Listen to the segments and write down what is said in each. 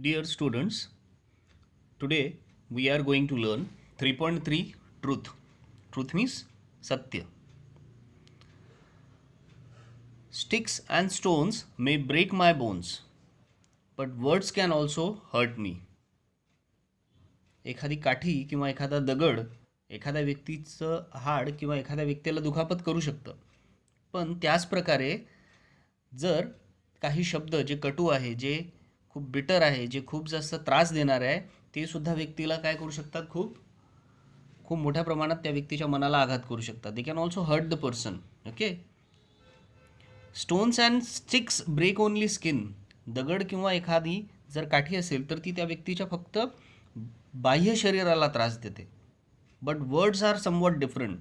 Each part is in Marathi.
Dear students, today we are going to learn 3.3 truth. Truth means Satya. Sticks and stones may break my bones, but words can also hurt me. एखादी काठी किंवा एखादा दगड एखाद्या व्यक्तीचं हाड किंवा एखाद्या व्यक्तीला दुखापत करू शकतं. पण त्याच प्रकारे जर काही शब्द जे कटू आहे, जे खूप बिटर आहे, जे खूप जास्त त्रास देणार आहे, ते सुद्धा व्यक्तीला काय करू शकतात, खूप खूप मोठ्या प्रमाणात त्या व्यक्तीच्या मनाला आघात करू शकतात. They can also hurt the person. Okay. Stones and sticks break only skin. दगड किंवा एखादी जर काठी असेल तर ती त्या व्यक्तीच्या फक्त बाह्य शरीराला त्रास देते. But words are somewhat different.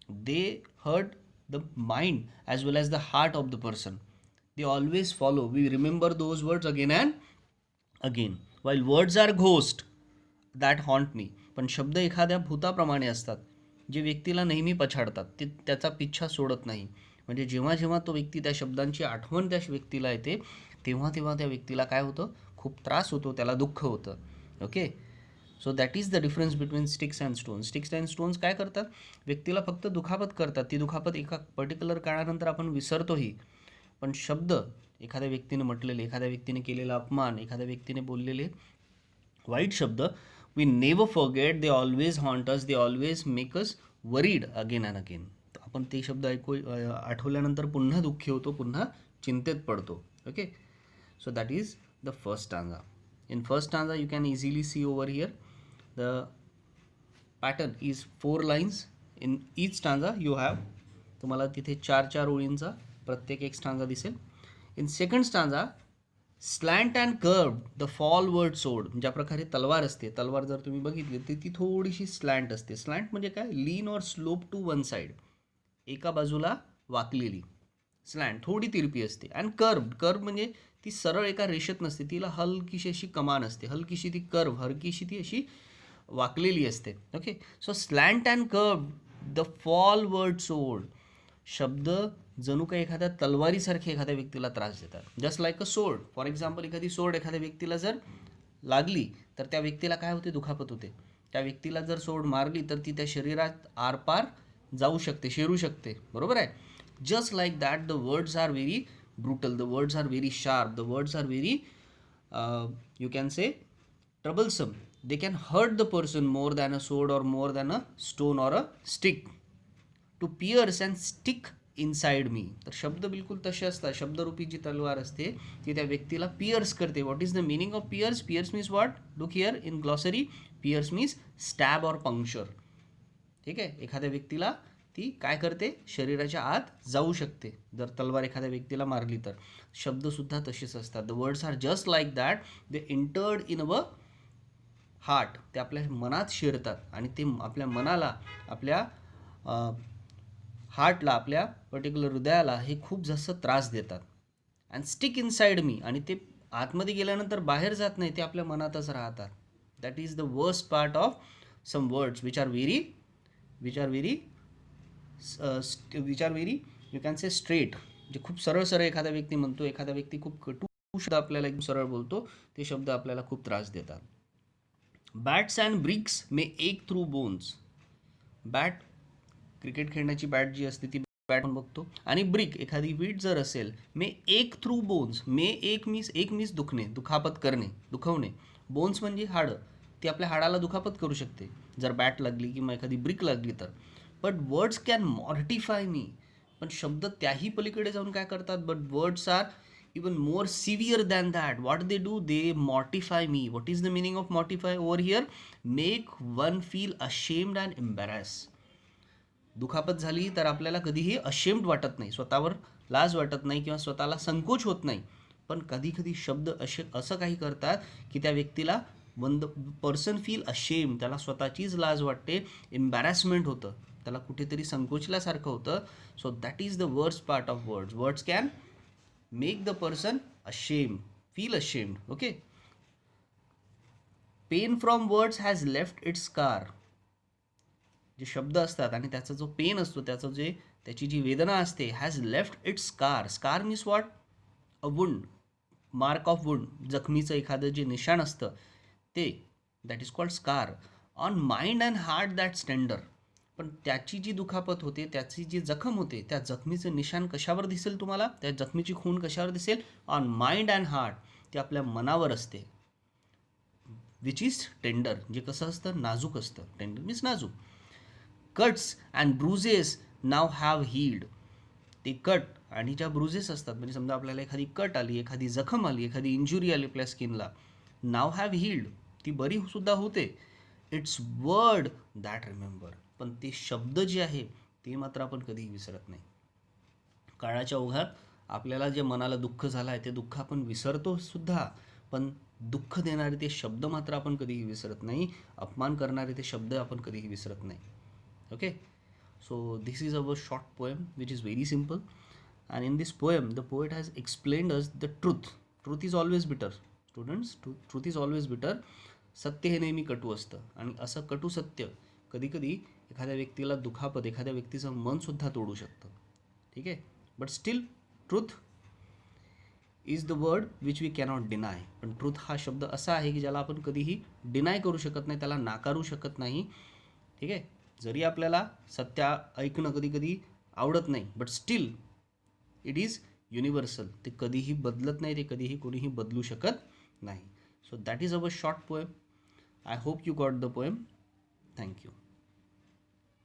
They hurt the mind as well as the heart of the person. They always follow. We remember those words again and again. While words are ghost that haunt me. पण शब्द एखाद्या भूताप्रमाणे असतात जे व्यक्तीला नेहमी पछाडतात. ते त्याचा पिच्छा सोडत नाही. म्हणजे जेव्हा जेव्हा तो व्यक्ती त्या शब्दांची आठवण त्या व्यक्तीला येते तेव्हा तेव्हा त्या व्यक्तीला काय होतं, खूप त्रास होतो, त्याला दुःख होतं. Okay. So that is the difference between sticks and stones. Sticks and stones काय करतात, व्यक्तीला फक्त दुखापत करतात. ती दुखापत एका पर्टिक्युलर काळानंतर आपण विसरतोही. पण शब्द, एखाद्या व्यक्तीने म्हटलेले, एखाद्या व्यक्तीने केलेला अपमान, एखाद्या व्यक्तीने बोललेले वाईट शब्द, we never forget. They always haunt us. They always make us worried again and again. आपण ते शब्द आठवल्यानंतर पुन्हा दुःखी होतो, पुन्हा चिंतेत पडतो. Okay. So that is the first stanza. In first stanza you can easily see over here the pattern is 4 lines. In each stanza you have, तुम्हाला तिथे 4 ओळींचा प्रत्येक एक स्टांजा दिसेल. In second stanza, slant and curve the forward sword. ज्या प्रकारे तलवार असते, तलवार जर तुम्ही बघितली तर ती थोडीशी स्लॅन्ट असते. स्लॅन्ट म्हणजे काय, लीन और स्लोप टू वन साइड, एका बाजूला वाकलेली. स्लॅन्ट थोडी तिरपी असते. अँड कर्व, कर्व म्हणजे ती सरळ एका रेषेत नसते, तिला हलकीशी अशी कमान असते, हलकीशी ती कर्व, हलकीशी ती अशी वाकलेली असते. Okay. So slant and curve the forward sword. शब्द जणू काही एखाद्या तलवारीसारखे एखाद्या व्यक्तीला त्रास देतात. जस्ट लाईक अ सोड. फॉर एक्झाम्पल, एखादी सोड एखाद्या व्यक्तीला जर लागली तर त्या व्यक्तीला काय होते, दुखापत होते. त्या व्यक्तीला जर सोड मारली तर ती त्या शरीरात आरपार जाऊ शकते, शिरू शकते. बरोबर आहे. Just like that the words are very brutal, the words are very sharp, the words are very you can say troublesome. They can hurt the person more than a sword or more than a stone or a stick. To pierce and stick inside me. तर शब्द बिलकुल तसे असतात. शब्दरूपी जी तलवार असते ती त्या व्यक्तीला पियर्स करते. What is the meaning of pierce? Pierce means what? Look here in glossary. Pierce means stab और पंक्चर. ठीक आहे. एखाद्या व्यक्तीला ती काय करते, शरीराच्या आत जाऊ शकते जर तलवार एखाद्या व्यक्तीला मारली तर. शब्दसुद्धा तसेच असतात. The words are just like that. They entered in our heart. ते आपल्या मनात शिरतात आणि ते आपल्या मनाला, आपल्या हार्टला, आपल्या पर्टिक्युलर हृदयाला हे खूप जास्त त्रास देतात. And stick inside me. आणि ते आतमध्ये गेल्यानंतर बाहेर जात नाही, ते आपल्या मनातच राहतात. That is the worst part of some words which are very you can say straight. जे खूप सरळ सरळ एखादा व्यक्ती म्हणतो, एखादा व्यक्ती खूप कटू शब्द आपल्याला एकदम सरळ बोलतो, ते शब्द आपल्याला खूप त्रास देतात. बॅट्स अँड ब्रिक्स मे एक थ्रू बोन्स. बॅट, क्रिकेट खेळण्याची बॅट जी असते ती बॅट आपण बघतो. आणि ब्रिक, एखादी वीट जर असेल, मे एक थ्रू बोन्स. मे एक मीन्स दुखणे, दुखापत करणे, दुखवणे. बोन्स म्हणजे हाडं, ती आपल्या हाडाला दुखापत करू शकते जर बॅट लागली किंवा एखादी ब्रिक लागली तर. But words can mortify me. पण शब्द त्याही पलीकडे जाऊन काय करतात, but words are even more severe than that. What they do, they mortify me. What is the meaning of mortify over here? Make one feel ashamed and embarrassed. दुखापत झाली तर आपल्याला कधीही अशेम्ड वाटत नाही, स्वतःवर लाज वाटत नाही किंवा स्वतःला संकोच होत नाही. पण कधी कधी शब्द असं काही करतात की त्या व्यक्तीला one the person feel ashamed, त्याला स्वतःचीच लाज वाटते, एम्बॅरसमेंट होतं, त्याला कुठेतरी संकोचल्यासारखं होतं. So that is the worst part of words. Words can make the person ashamed, feel ashamed. Okay. Pain from words has left its scar. जे शब्द असतात आणि त्याचा जो पेन असतो, त्याची जी वेदना असते, has left its scar. Scar means what? A wound. Mark of wound, जखमीचं एखादं जे निशाण असतं ते, that is called scar. On mind and heart that's tender. पण त्याची जी दुखापत होते, त्याची जी जखम होते, त्या जखमीचं निशाण कशावर दिसेल तुम्हाला, त्या जखमीची खूण कशावर दिसेल? On mind and heart. ते आपल्या मनावर असते. विच इज टेंडर, जे कसं असतं, नाजूक असतं. टेंडर मीन्स नाजूक. Cuts and bruises now have healed. ते कट आणि ज्या ब्रुजेस असतात, म्हणजे समजा आपल्याला एखादी कट आली, एखादी जखम आली, एखादी इंजुरी आली आपल्या स्किनला, नाव हॅव हील्ड, ती बरी सुद्धा होते. It's word that remember. पण ते शब्द जे आहे ते मात्र आपण कधीही विसरत नाही. काळाच्या ओघात आपल्याला जे मनाला दुःख झालं आहे ते दुःख आपण विसरतो सुद्धा, पण दुःख देणारे ते शब्द मात्र आपण कधीही विसरत नाही. अपमान करणारे ते शब्द आपण कधीही विसरत नाही. Okay. So this is our short poem which is very simple, and in this poem the poet has explained us the truth. Truth is always bitter. Students, truth is always bitter. सत्य हे नेहमी कटू असतं, आणि असं कटू सत्य कधी कधी एखाद्या व्यक्तीला दुखापत, एखाद्या व्यक्तीचं मन सुद्धा तोडू शकतं. ठीक आहे. But still truth is the word which we cannot deny. पण ट्रूथ हा शब्द असा आहे की ज्याला आपण कधीही डिनाय करू शकत नाही, त्याला नाकारू शकत नाही. ठीक आहे. जरी आपल्याला सत्य ऐकणं कधी कधी आवडत नाही, but still it is universal. ते कधीही बदलत नाही, ते कधीही कोणीही बदलू शकत नाही. So that is our short poem. I hope you got the poem. Thank you.